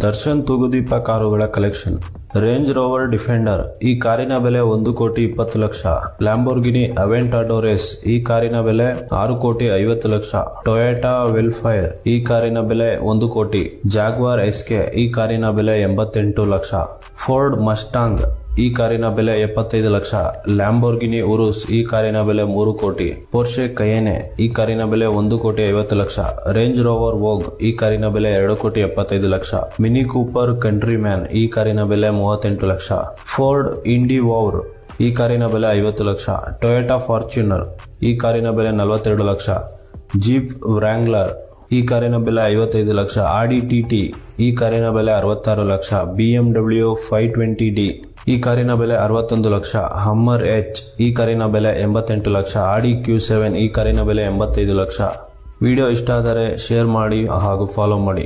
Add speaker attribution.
Speaker 1: ದರ್ಶನ್ ತೂಗುದೀಪ ಕಾರುಗಳ collection. Range rover defender ಈ ಕಾರಿನ ಬೆಲೆ 1,20,00,000. ಲ್ಯಾಂಬೋರ್ಗಿನಿ ಅವೆಂಟಾಡೋರೆಸ್ ಈ ಕಾರಿನ ಬೆಲೆ 6,50,00,000. ಟೊಯೋಟಾ ವೆಲ್ಫೈರ್ ಈ ಕಾರಿನ ಬೆಲೆ 1 ಕೋಟಿ. ಜಾಗ್ವಾರ್ ಎಸ್ಕೆ ಈ ಕಾರಿನ ಬೆಲೆ 88 ಲಕ್ಷ. ಫೋರ್ಡ್ ಮಸ್ಟಾಂಗ್ ಈ ಕಾರಿನ ಬೆಲೆ 75 ಲಕ್ಷ. ಲ್ಯಾಂಬೋರ್ಗಿನಿ ಉರುಸ್ ಈ ಕಾರಿನ ಬೆಲೆ 3 ಕೋಟಿ. ಪೋರ್ಷೆ ಕಯೆನೆ ಈ ಕಾರಿನ ಬೆಲೆ 1,50,00,000. ರೇಂಜ್ ರೋವರ್ ವೋಗ್ ಈ ಕಾರಿನ ಬೆಲೆ 2,75,00,000. ಮಿನಿ ಕೂಪರ್ ಕಂಟ್ರಿಮ್ಯಾನ್ ಈ ಕಾರಿನ ಬೆಲೆ 38 ಲಕ್ಷ. ಫೋರ್ಡ್ ಇಂಡಿವೌರ್ ಈ ಕಾರಿನ ಬೆಲೆ 50 ಲಕ್ಷ. ಟೊಯೋಟಾ ಫಾರ್ಚುನರ್ ಈ ಕಾರಿನ ಬೆಲೆ 42 ಲಕ್ಷ. ಜೀಪ್ ವ್ರಾಂಗ್ಲರ್ ಈ ಕಾರಿನ ಬೆಲೆ 55 ಲಕ್ಷ. ಆಡಿ ಟಿಟಿ ಈ ಕಾರಿನ ಬೆಲೆ 66 ಲಕ್ಷ. BMW 520D ಈ ಕಾರಿನ ಬೆಲೆ 61 ಲಕ್ಷ. ಹಮ್ಮರ್ ಎಚ್ ಈ ಕಾರಿನ ಬೆಲೆ 88 ಲಕ್ಷ. ಆಡಿ Q7 ಈ ಕಾರಿನ ಬೆಲೆ 85 ಲಕ್ಷ. ವಿಡಿಯೋ ಇಷ್ಟ ಆದರೆ ಶೇರ್ ಮಾಡಿ ಹಾಗೂ ಫಾಲೋ ಮಾಡಿ.